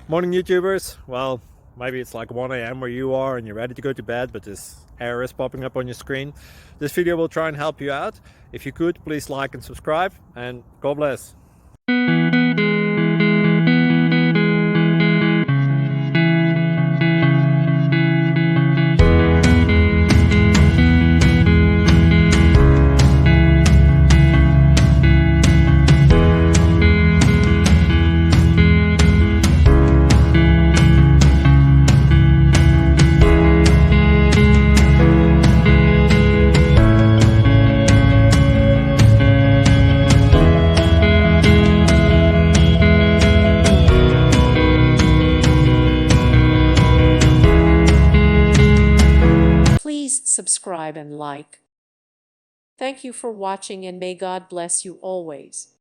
Morning, YouTubers. Well, maybe it's like 1 a.m. where you are and you're ready to go to bed, but this error is popping up on your screen. This video will try and help you out. If you could, please like and subscribe, and God bless. Please subscribe and like. Thank you for watching and may God bless you always.